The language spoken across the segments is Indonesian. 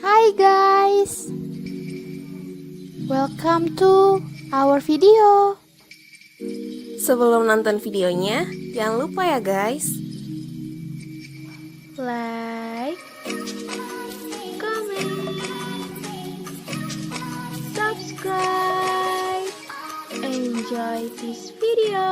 Hi guys, welcome to our video. Sebelum nonton videonya, jangan lupa ya guys. Like, comment, subscribe, enjoy this video.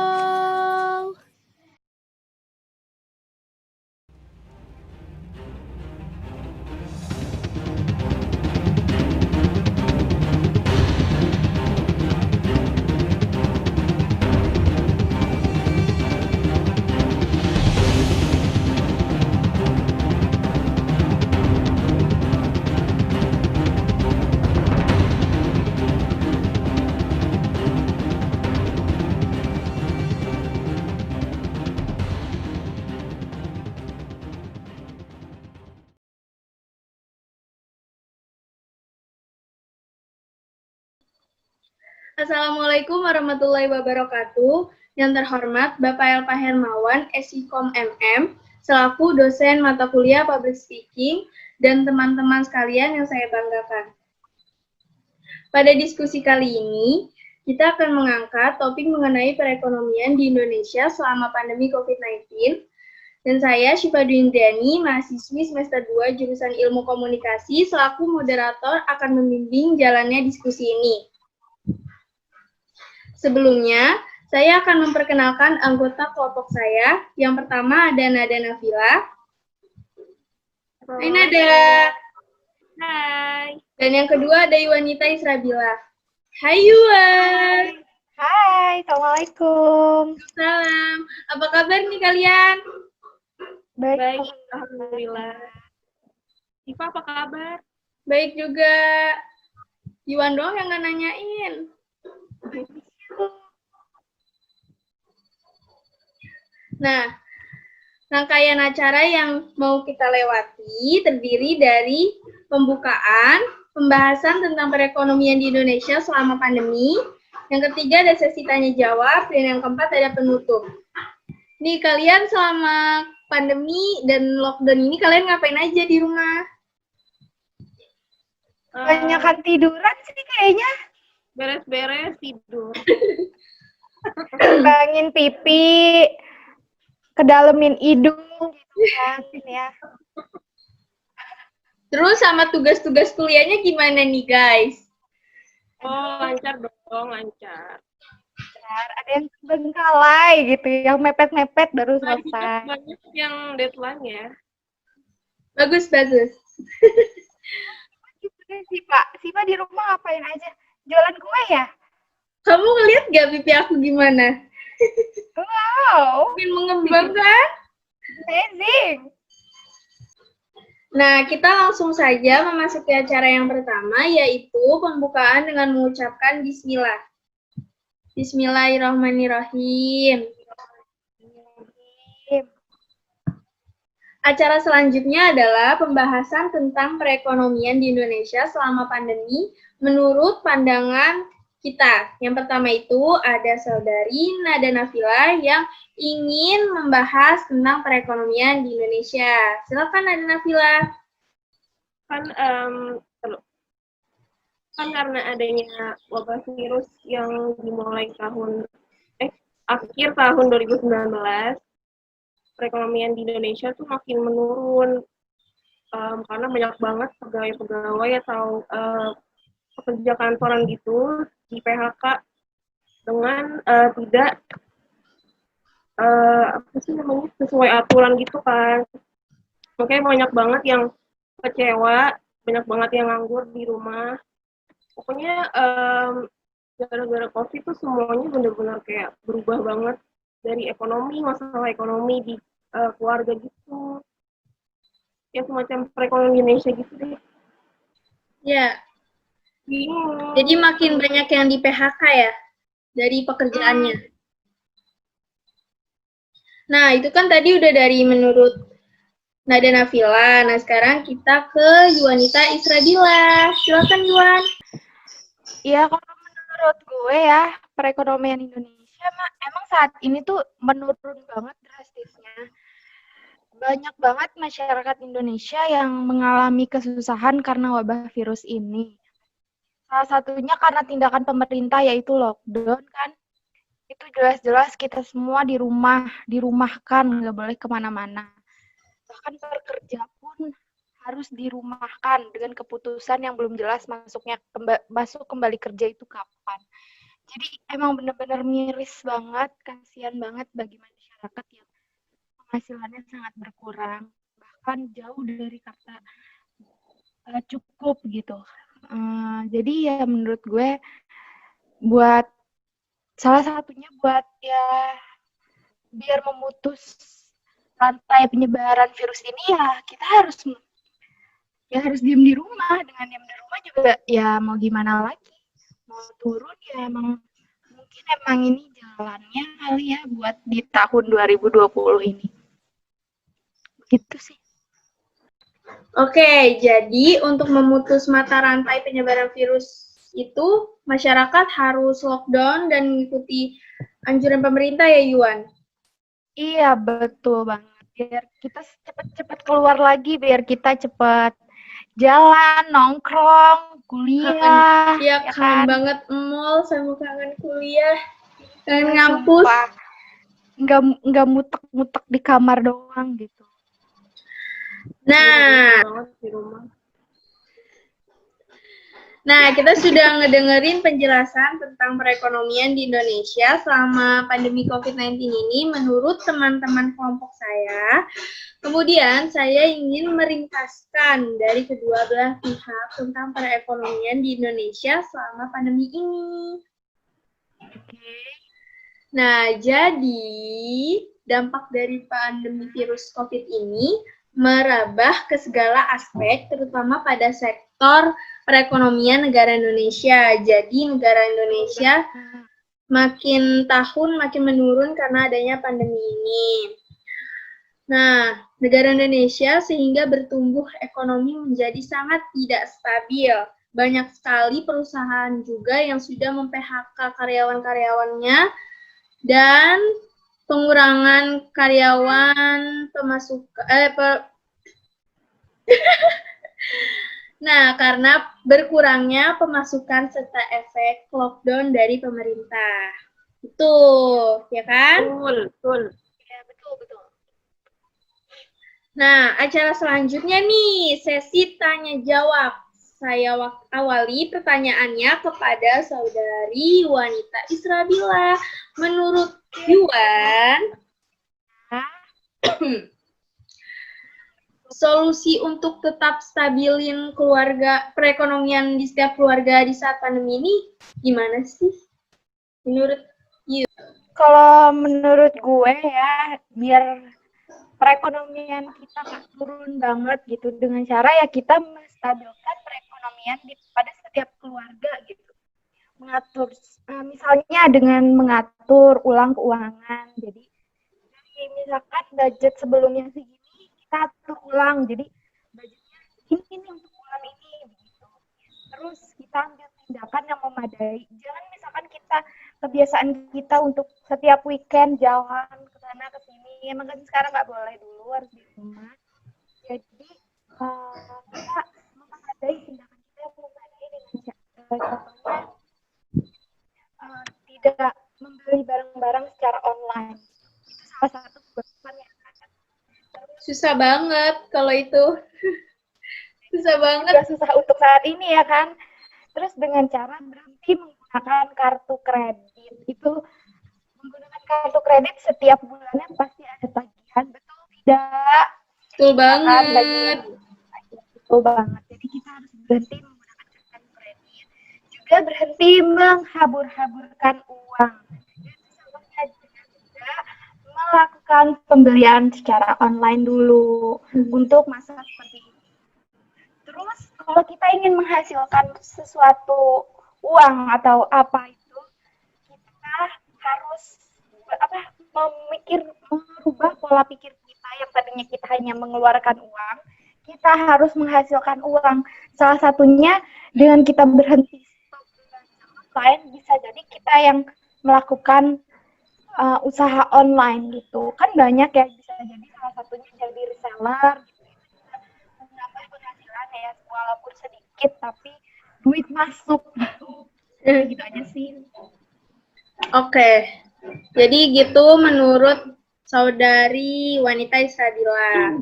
Assalamualaikum warahmatullahi wabarakatuh. Yang terhormat Bapak Elpa Hermawan, SIKOM MM, selaku dosen mata kuliah Public Speaking, dan teman-teman sekalian yang saya banggakan. Pada diskusi kali ini, kita akan mengangkat topik mengenai perekonomian di Indonesia selama pandemi COVID-19. Dan saya, Syifa Dwindriani, mahasiswi semester 2 jurusan Ilmu Komunikasi, selaku moderator akan membimbing jalannya diskusi ini. Sebelumnya, saya akan memperkenalkan anggota kelompok saya. Yang pertama ada Nada Nafila. Hai Nada. Hai. Dan yang kedua ada Iwanita Israbila. Hai Yuan. Hai, Assalamualaikum. Salam. Apa kabar nih kalian? Baik, Alhamdulillah. Siva, apa kabar? Baik juga. Yuan doang yang nggak nanyain. Nah, rangkaian acara yang mau kita lewati terdiri dari pembukaan, pembahasan tentang perekonomian di Indonesia selama pandemi, yang ketiga ada sesi tanya jawab, dan yang keempat ada penutup. Nih, kalian selama pandemi dan lockdown ini kalian ngapain aja di rumah? Banyakan tiduran sih kayaknya. Beres-beres tidur. Kembangin pipi, kedalemin hidung gitu kan ya. Terus sama tugas-tugas kuliahnya gimana nih guys? Oh, lancar dong, lancar. Ada yang bengkalai gitu, yang mepet-mepet baru selesai. Banyak yang deadline ya. Bagus. Siva di rumah ngapain aja? Jualan kue ya? Kamu ngeliat gak pipi aku gimana? Wow, Makin mengembang kan? amazing. Nah, kita langsung saja memasuki acara yang pertama, yaitu pembukaan dengan mengucapkan Bismillah. Bismillahirrahmanirrahim. Acara selanjutnya adalah pembahasan tentang perekonomian di Indonesia selama pandemi menurut pandangan kita. Yang pertama itu ada saudari Nada Nafila yang ingin membahas tentang perekonomian di Indonesia. Silakan Nada Nafila. Kan karena adanya wabah virus yang dimulai akhir tahun 2019, perekonomian di Indonesia tuh makin menurun karena banyak banget pegawai-pegawai atau pekerja kantoran gitu di PHK dengan tidak sesuai aturan gitu kan. Makanya banyak banget yang kecewa, banyak banget yang nganggur di rumah. Pokoknya gara-gara COVID tuh semuanya benar-benar kayak berubah banget dari ekonomi, masalah ekonomi di keluarga gitu. Ya semacam perekonomian Indonesia gitu deh. Ya, Bingung. jadi makin banyak yang di PHK ya, dari pekerjaannya. Nah, itu kan tadi udah dari menurut Nada Nafila. Nah, sekarang kita ke Yuanita Israbila. Silakan Yuan. Iya, kalau menurut gue ya, perekonomian Indonesia emang saat ini tuh menurun banget drastisnya. Banyak banget masyarakat Indonesia yang mengalami kesusahan karena wabah virus ini. Salah satunya karena tindakan pemerintah yaitu lockdown kan. Itu jelas-jelas kita semua di rumah, dirumahkan, nggak boleh kemana-mana. Bahkan pekerja pun harus dirumahkan dengan keputusan yang belum jelas masuk kembali kerja itu kapan. Jadi emang benar-benar miris banget, kasihan banget bagi masyarakat yang penghasilannya sangat berkurang, bahkan jauh dari kata cukup gitu. Jadi ya menurut gue buat salah satunya buat ya biar memutus rantai penyebaran virus ini kita harus diem di rumah. Dengan diem di rumah juga ya mau gimana lagi, mau turun ya mungkin emang ini jalannya kali ya buat di tahun 2020 ini gitu sih. Oke, jadi untuk memutus mata rantai penyebaran virus itu, masyarakat harus lockdown dan mengikuti anjuran pemerintah ya, Yuan? Iya, betul banget. Biar kita cepet-cepet keluar lagi, biar kita cepet jalan, nongkrong, kuliah. Iya, ya kangen kan? banget mall, sama kangen kuliah, kangen ngampus. Nggak mutek-mutek di kamar doang gitu. Nah, banget di rumah. kita sudah ngedengerin penjelasan tentang perekonomian di Indonesia selama pandemi COVID-19 ini menurut teman-teman kelompok saya. Kemudian saya ingin meringkaskan dari kedua belah pihak tentang perekonomian di Indonesia selama pandemi ini. Oke. Nah, jadi dampak dari pandemi virus COVID ini merambah ke segala aspek, terutama pada sektor perekonomian negara Indonesia. Jadi negara Indonesia makin tahun makin menurun karena adanya pandemi ini. Nah, negara Indonesia sehingga bertumbuh ekonomi menjadi sangat tidak stabil. Banyak sekali perusahaan juga yang sudah mem-PHK karyawan-karyawannya dan pengurangan karyawan Nah, karena berkurangnya pemasukan serta efek lockdown dari pemerintah. Itu, ya kan? Betul. Ya, betul. Nah, acara selanjutnya nih, sesi tanya jawab. Saya awali pertanyaannya kepada saudari Wanita Israbila. Menurut Yuan, solusi untuk tetap stabilin perekonomian di setiap keluarga di saat pandemi ini gimana sih? Menurut you? Kalau menurut gue ya, biar perekonomian kita nggak turun banget gitu, dengan cara ya kita menstabilkan perekonomian pada setiap keluarga gitu. Mengatur, misalnya dengan mengatur ulang keuangan. Jadi misalkan budget sebelumnya segini, kita atur ulang. Jadi budgetnya ini untuk bulan ini begitu. Terus kita ambil tindakan yang memadai. Jangan misalkan kebiasaan kita untuk setiap weekend jalan ke sana ke sini. Emang kan sekarang nggak boleh dulu, harus di rumah. Jadi kita memadai tindakan kita yang memadai dengan contohnya tidak membeli barang-barang secara online. Itu salah satu kebiasaan yang ada. Susah banget kalau itu. Susah banget. Juga susah untuk saat ini ya kan. Terus dengan cara berhenti menggunakan kartu kredit. Itu menggunakan kartu kredit setiap bulannya pasti ada tagihan. Betul tidak? Betul banget. Betul banget. Jadi kita harus berhenti menggunakan kartu kredit. Juga berhenti menghambur-hamburkan uang. Melakukan pembelian secara online dulu untuk masa seperti ini. Terus kalau kita ingin menghasilkan sesuatu uang atau apa itu, kita harus merubah pola pikir kita yang tadinya kita hanya mengeluarkan uang, kita harus menghasilkan uang. Salah satunya dengan kita berhenti stop belanja online, bisa jadi kita yang melakukan usaha online gitu. Kan banyak ya, bisa jadi salah satunya jadi reseller gitu. Menambah penghasilan ya, walaupun sedikit tapi duit masuk. Gitu aja sih. Oke, jadi gitu menurut saudari wanita Isradila.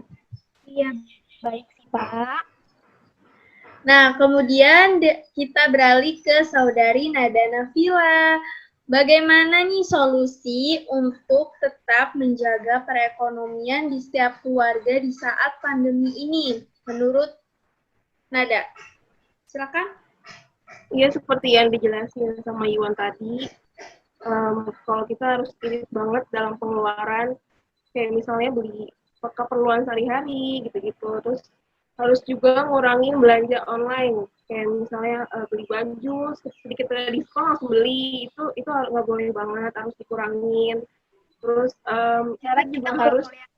Iya, baik sih Pak. Nah, kemudian kita beralih ke saudari Nada Nafila. Bagaimana nih solusi untuk tetap menjaga perekonomian di setiap keluarga di saat pandemi ini? Menurut Nada, silakan. Iya, seperti yang dijelasin sama Iwan tadi, kalau kita harus irit banget dalam pengeluaran, kayak misalnya beli keperluan sehari-hari gitu-gitu, terus harus juga ngurangin belanja online, kayak misalnya beli baju sedikit ada diskon langsung beli, itu nggak boleh banget, harus dikurangin. Terus Cara kita kita juga kalau harus lihat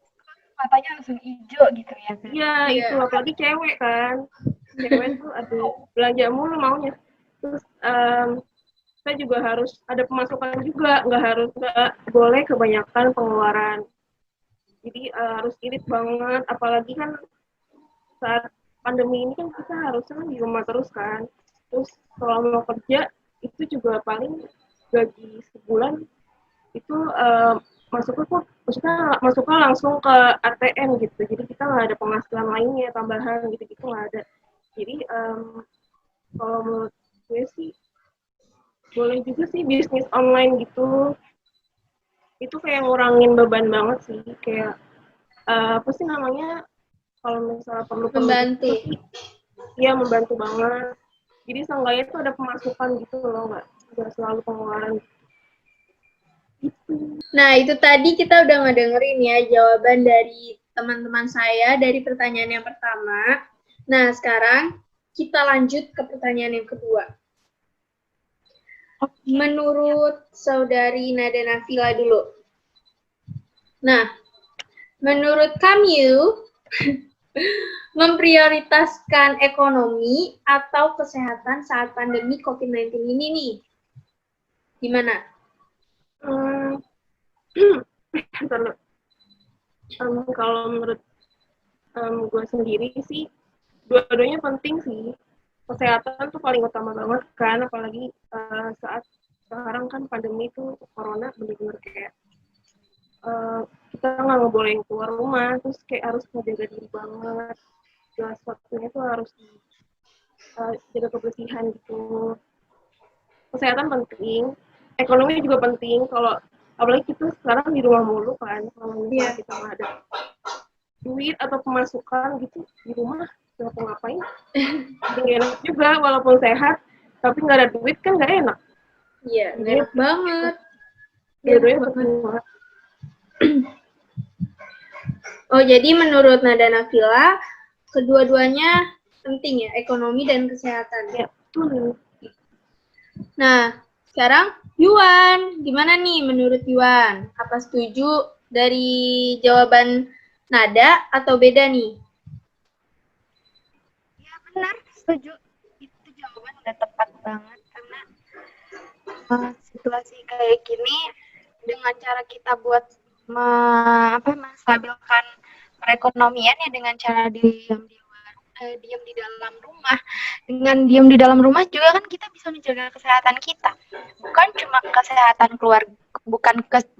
matanya langsung hijau gitu ya kan. iya, itu apalagi cewek kan. Cewek tuh aduh, belanja mulu maunya. Terus kita juga harus ada pemasukan juga, nggak boleh kebanyakan pengeluaran. Jadi harus irit banget, apalagi kan saat pandemi ini kan kita harusnya di rumah terus kan. Terus kalau mau kerja itu juga paling gaji sebulan itu masuknya langsung ke ATM gitu, jadi kita nggak ada penghasilan lainnya tambahan gitu nggak ada. Jadi kalau menurut gue sih boleh juga sih bisnis online gitu, itu kayak ngurangin beban banget sih, kayak apa sih namanya, kalau misalnya perlu Membantu. gitu sih, ya membantu banget. Jadi seenggaknya itu ada pemasukan gitu loh, nggak selalu pengeluaran. Nah, itu tadi kita udah ngedengerin ya jawaban dari teman-teman saya dari pertanyaan yang pertama. Nah, sekarang kita lanjut ke pertanyaan yang kedua. Menurut saudari Nada Nafila dulu. Nah, menurut kamu, memprioritaskan ekonomi atau kesehatan saat pandemi COVID-19 ini nih? Gimana? Kalau menurut gue sendiri sih, dua-duanya penting sih. Kesehatan tuh paling utama banget kan, apalagi saat sekarang kan pandemi itu corona bener-bener kayak kita nggak ngebolehin keluar rumah, terus kayak harus menjaga diri banget. Segala sesuatunya tuh harus jaga kebersihan gitu. Kesehatan penting, ekonomi juga penting. Kalau apalagi kita sekarang di rumah mulu kan, kalau misalnya kita nggak ada duit atau pemasukan gitu di rumah, nggak ngapain. Nggak enak juga, walaupun sehat, tapi nggak ada duit kan nggak enak. Iya, enak banget. Dua-duanya penting banget. Oh, jadi menurut Nada Nafila, kedua-duanya penting ya, ekonomi dan kesehatan. Ya. Nah, sekarang Yuan, gimana nih menurut Yuan? Apa setuju dari jawaban Nada atau beda nih? Ya benar, setuju. Itu jawaban udah tepat banget karena situasi kayak gini dengan cara kita buat menstabilkan perekonomian ya dengan cara diam di dalam rumah. Dengan diam di dalam rumah juga kan kita bisa menjaga kesehatan kita. Bukan cuma kesehatan keluarga,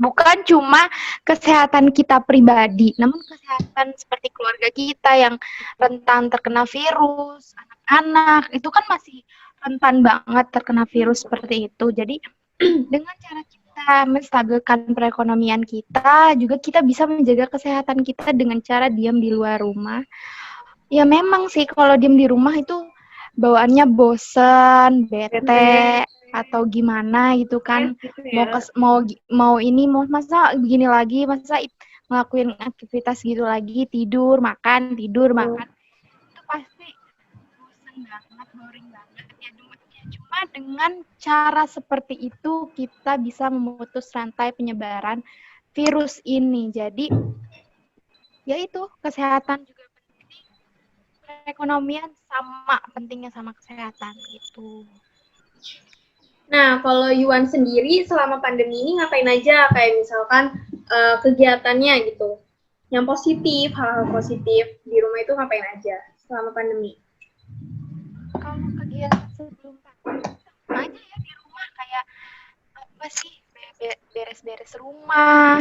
bukan cuma kesehatan kita pribadi, namun kesehatan seperti keluarga kita yang rentan terkena virus, anak-anak itu kan masih rentan banget terkena virus seperti itu. Jadi dengan cara kita menstabilkan perekonomian kita, juga kita bisa menjaga kesehatan kita dengan cara diam di luar rumah. Ya memang sih kalau diam di rumah itu bawaannya bosen, bete, atau gimana gitu kan. Mau ini mau masa begini lagi, masa ngelakuin aktivitas gitu lagi, tidur, makan. Itu pasti bosen banget, boring banget. Cuma dengan cara seperti itu kita bisa memutus rantai penyebaran virus ini. Jadi ya itu, kesehatan juga penting, perekonomian sama pentingnya sama kesehatan gitu. Nah, kalau Yuan sendiri selama pandemi ini ngapain aja? Kayak misalkan kegiatannya gitu. yang positif, hal-hal positif di rumah itu ngapain aja selama pandemi? Kalau kegiatan sebelum pandemi sama aja ya di rumah, kayak apa sih, beres-beres rumah,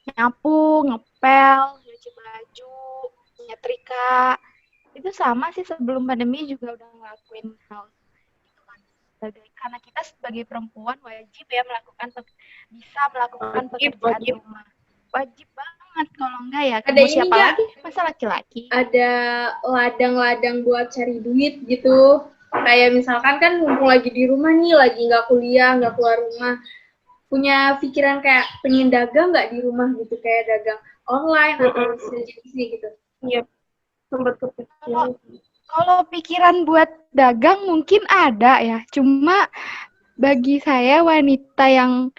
nyapu, ngepel, nyuci baju, nyetrika. Itu sama sih, sebelum pandemi juga udah ngelakuin hal itu kan. Karena kita sebagai perempuan wajib ya bisa melakukan pekerjaan Wajib. rumah. Wajib banget, kalau enggak ya Ada mau ini siapa nggak? lagi? Masa laki-laki? Ada ladang-ladang buat cari duit gitu. Kayak misalkan kan mumpung lagi di rumah nih, lagi nggak kuliah, nggak keluar rumah. Punya pikiran kayak pengen dagang nggak di rumah gitu, kayak dagang online atau sejenis gitu. Iya, sempat kepikiran. Kalau pikiran buat dagang mungkin ada ya, cuma bagi saya wanita yang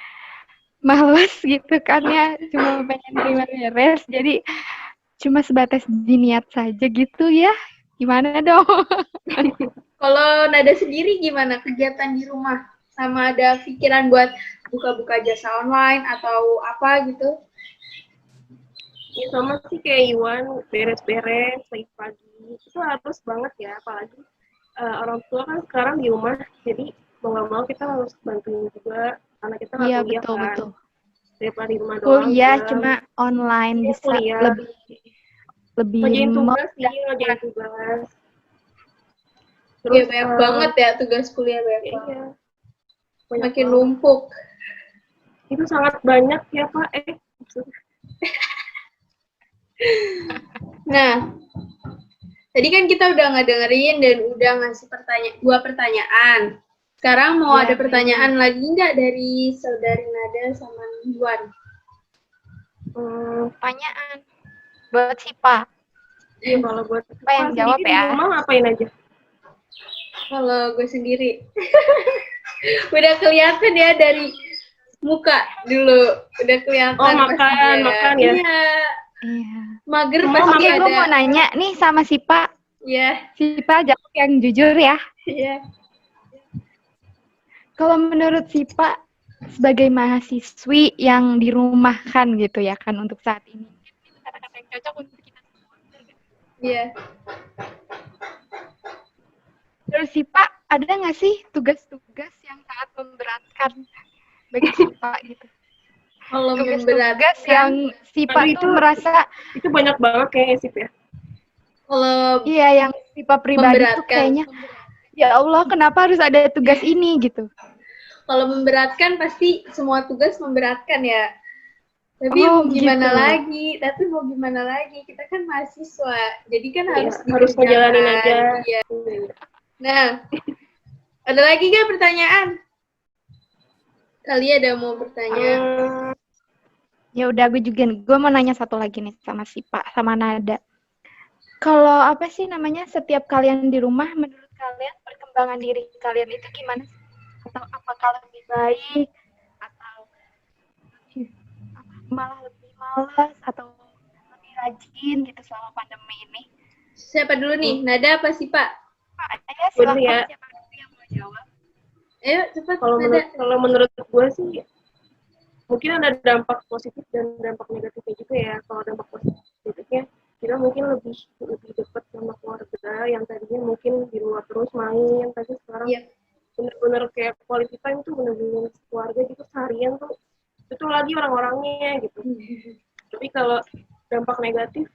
malas gitu kan ya, cuma pengen terima beres, jadi cuma sebatas diniat saja gitu ya. Gimana dong? Kalau Nada sendiri gimana kegiatan di rumah? Sama ada pikiran buat buka-buka jasa online atau apa gitu? Ya sama sih kayak Iwan, beres-beres pagi-pagi itu harus banget ya, apalagi orang tua kan sekarang di rumah, jadi mau nggak mau kita harus bantuin juga karena kita nggak Iya, kuliah kan. betul. Daripada di rumah doang. Kuliah juga. cuma online, Iya, bisa kuliah. lebih Ngerjain remote. tugas sih, ngerjain tugas. Iya banyak banget ya tugas kuliah banyak Iya. banget. Banyak Makin banget. numpuk. Itu sangat banyak ya Pak. Nah, tadi kan kita udah ngedengerin dan udah ngasih dua pertanyaan. Sekarang mau Iya, ada pertanyaan lagi nggak dari saudari Nada sama Iwan? Pertanyaan buat Sipa. Iya, kalau buat Sipa yang jawab sendiri ya. di rumah ngapain aja? Kalau gue sendiri, udah kelihatan ya dari muka dulu, udah kelihatan. Oh, makan ya. Iya, Iya. mager Oh, pasti Oke, gue ada. mau nanya nih sama Sipa. Iya, Sipa jawab yang jujur ya. iya. Kalau menurut Sipa sebagai mahasiswi yang dirumahkan gitu ya kan untuk saat ini, itu kata-kata yang cocok untuk kita semua. Iya. Terus Sipa, ada nggak sih tugas-tugas yang sangat memberatkan bagi Sipa gitu? Kalau Tugas-tugas memberatkan, yang Sipa Aduh, tuh merasa, Itu banyak banget kayaknya sih ya. kalau iya, yang Sipa pribadi tuh memberatkan. kayaknya, ya Allah, kenapa harus ada tugas ini gitu? Kalau memberatkan pasti semua tugas memberatkan ya. Tapi Oh, mau gimana gitu. lagi? Tapi mau gimana lagi? Kita kan mahasiswa, jadi kan harus Harus ngejalanin aja. Iya. Nah, ada lagi nggak pertanyaan? Kali ada mau bertanya? Ya udah, gue mau nanya satu lagi nih sama Sipa, sama Nada. Kalau apa sih namanya, setiap kalian di rumah, menurut kalian perkembangan diri kalian itu gimana sih? Atau apakah lebih baik, atau malah lebih malas, atau lebih rajin gitu selama pandemi ini? Siapa dulu nih? Nada apa sih Pak? Ya, Bener silakan ya. siapa dulu yang mau jawab. Ayo cepat Kalau Nada. menurut gue sih mungkin ada dampak positif dan dampak negatifnya juga ya. Kalau dampak positifnya kita mungkin lebih dekat sama keluarga yang tadinya mungkin di luar terus main, tapi sekarang Iya. bener-bener kayak quality time tuh bener-bener keluarga gitu seharian tuh itu lagi orang-orangnya gitu. Tapi kalau dampak negatif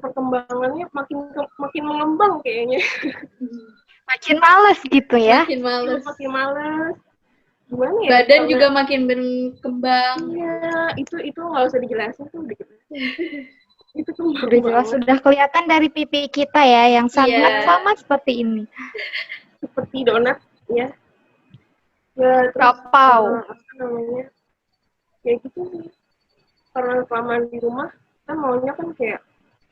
perkembangannya makin mengembang kayaknya. Makin males gitu ya. Makin males. Makin males. Gimana ya? Badan Karena- juga makin berkembang. Iya, itu nggak usah dijelasin tuh udah gitu. Itu tuh Udah jelas, sudah kelihatan dari pipi kita ya, yang sangat Iya. sama seperti ini. seperti donat ya. Ya terus Rapau. apa namanya? Kayak gitu sih. Karena kelamaan di rumah kan maunya kan kayak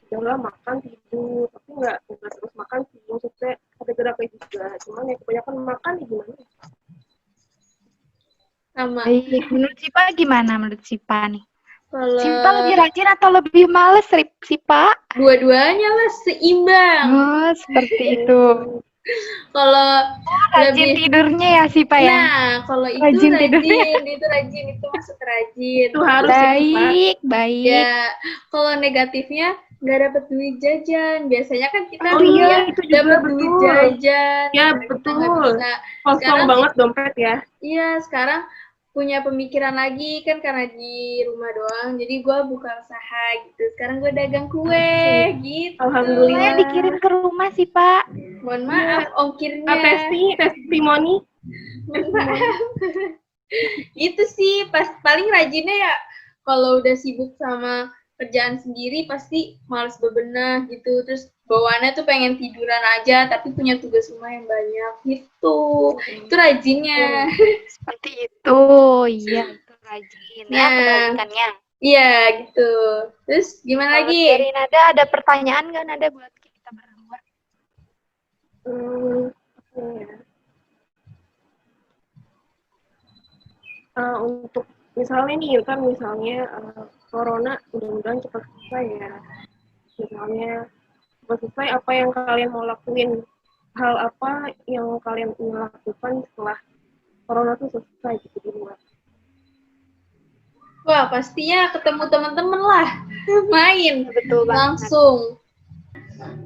udahlah makan tidur, tapi nggak terus makan sih, maksudnya ada geraknya juga. Cuman ya kebanyakan makan ya gimana? Sama. Baik, menurut Sipa gimana menurut Sipa nih? Kalau Sipa lebih rajin atau lebih males, Sipa? dua-duanya lah seimbang. Oh, seperti itu. Kalau Rajin lebih tidurnya ya sih Pak ya. Nah, kalau itu Rajin rajin, tidurnya. itu rajin, itu masuk rajin. Itu harus itu, Pak. Baik, baik. Ya, kalau negatifnya nggak dapet duit jajan. Biasanya kan kita Oh dulu iya, ya itu juga dapet duit betul. jajan. Ya, Nah, kita betul. nggak bisa. Kosong Sekarang banget dompet ya. Iya, sekarang punya pemikiran lagi kan karena di rumah doang. Jadi gue buka usaha gitu. Sekarang gue dagang kue gitu. Alhamdulillah. Saya dikirim ke rumah sih Pak. Mohon maaf ongkirnya. Testimoni. Mohon maaf. Itu sih paling rajinnya ya kalau udah sibuk sama kerjaan sendiri pasti males bebenah gitu. Terus bawaannya tuh pengen tiduran aja tapi punya tugas rumah yang banyak gitu. Itu rajinnya. Seperti itu. Iya, itu rajin ya Nah. kebalikannya. Iya gitu. Terus gimana Kalau lagi? dari Nada ada pertanyaan nggak Nada buat kita berdua? Apa ya? Untuk misalnya nih kan corona mudah-mudahan cepat selesai ya. Misalnya cepat selesai, apa yang kalian mau lakuin? Hal apa yang kalian ingin lakukan setelah corona tuh selesai gitu di luar? Wah, pastinya ketemu teman-teman lah. Main Betul banget. langsung.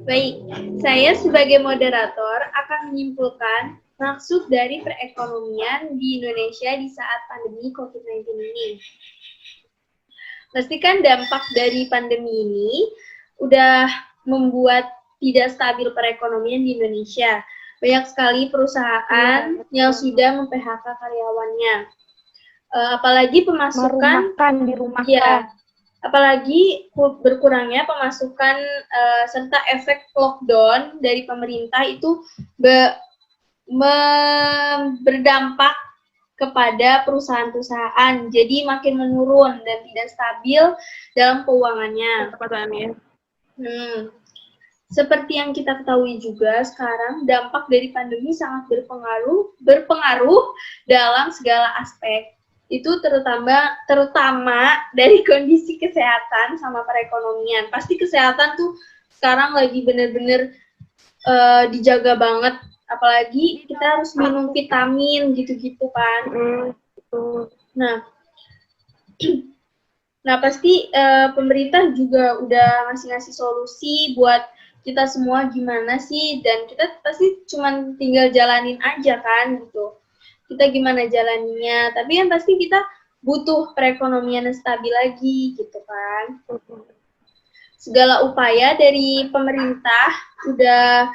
Baik, saya sebagai moderator akan menyimpulkan maksud dari perekonomian di Indonesia di saat pandemi COVID-19 ini. Pastikan dampak dari pandemi ini udah membuat tidak stabil perekonomian di Indonesia. Banyak sekali perusahaan yang sudah mem-PHK karyawannya. Apalagi pemasukan Merumahkan di rumah. ya, apalagi berkurangnya pemasukan serta efek lockdown dari pemerintah itu berdampak kepada perusahaan-perusahaan, jadi makin menurun dan tidak stabil dalam keuangannya. Ketepatannya. Seperti yang kita ketahui juga sekarang dampak dari pandemi sangat berpengaruh dalam segala aspek. Itu terutama dari kondisi kesehatan sama perekonomian. Pasti kesehatan tuh sekarang lagi bener-bener dijaga banget. Apalagi kita harus minum vitamin gitu-gitu kan. Nah pasti pemerintah juga udah ngasih solusi buat kita semua gimana sih, dan kita pasti cuman tinggal jalanin aja kan gitu. Kita gimana jalaninya, tapi yang pasti kita butuh perekonomian yang stabil lagi gitu kan. Segala upaya dari pemerintah udah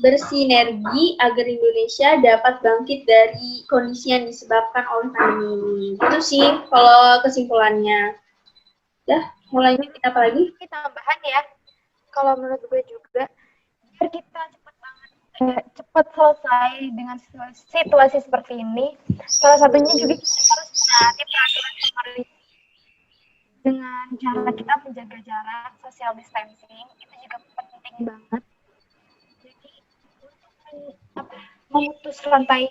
bersinergi agar Indonesia dapat bangkit dari kondisi yang disebabkan oleh pandemi ini. Itu sih kalau kesimpulannya. Ya, mulai kita apa lagi? Ini tambahan ya. Kalau menurut gue juga, biar kita cepat selesai dengan situasi seperti ini, salah satunya juga kita harus menaati peraturan pemerintah dengan cara kita menjaga jarak, social distancing, itu juga penting banget. Jadi untuk memutus rantai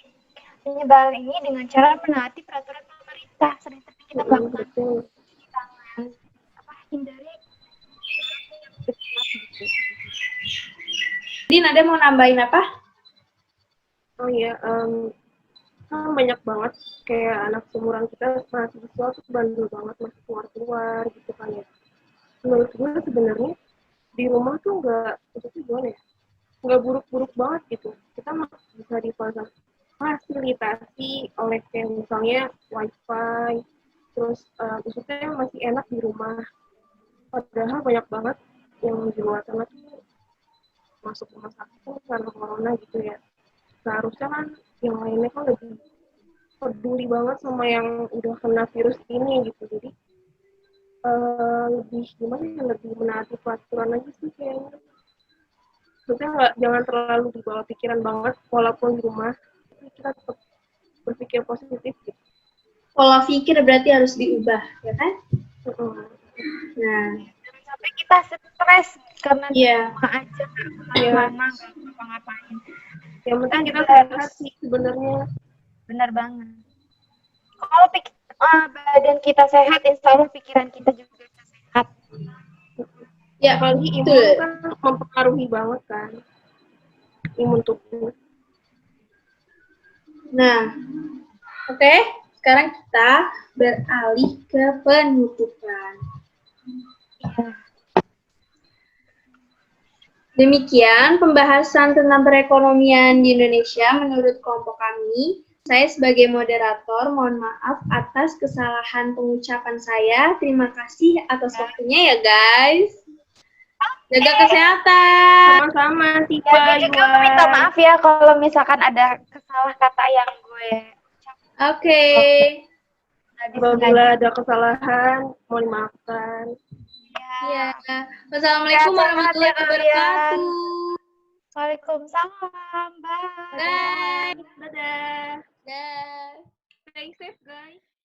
penyebaran ini dengan cara menaati peraturan pemerintah, sering-sering kita melakukan cuci tangan, hindari. Din, ada mau nambahin apa? Oh iya, kan banyak banget kayak anak seumuran kita mahasiswa tuh bandel banget masih keluar gitu kan ya. Menurut gue sebenarnya di rumah tuh nggak buruk-buruk banget gitu. Kita bisa difasilitasi oleh kayak misalnya wifi, terus maksudnya masih enak di rumah. Padahal banyak banget yang di luar sana tuh masuk rumah sakit tuh karena corona gitu ya. Seharusnya kan yang lainnya kan lebih peduli banget sama yang udah kena virus ini gitu. Jadi lebih menaati peraturan aja sih kayaknya. Maksudnya jangan terlalu dibawa pikiran banget walaupun di rumah, kita tetap berpikir positif gitu. Pola pikir berarti harus diubah, ya kan? Nah, Jangan sampai kita stres karena di Iya. rumah aja, kemana-mana, nggak ngapa-ngapain. Yang penting kita sehat sih sebenarnya. Benar banget. Kalau badan kita sehat, insya Allah pikiran kita juga sehat. ya Apalagi betul. imun kan mempengaruhi banget kan. imun tubuh. Nah, oke, sekarang kita beralih ke penutupan. Demikian pembahasan tentang perekonomian di Indonesia menurut kelompok kami. Saya sebagai moderator, mohon maaf atas kesalahan pengucapan saya. Terima kasih atas waktunya ya guys. Jaga kesehatan. Sama-sama, Ya, Tifa, gue juga mau minta maaf ya kalau misalkan ada kesalah kata yang gue Oke. Apabila ada kesalahan, mohon dimaafkan. Iya. Wassalamualaikum warahmatullahi wabarakatuh. Waalaikumsalam. Bye. Bye. Dadah. Dah. Stay safe, guys.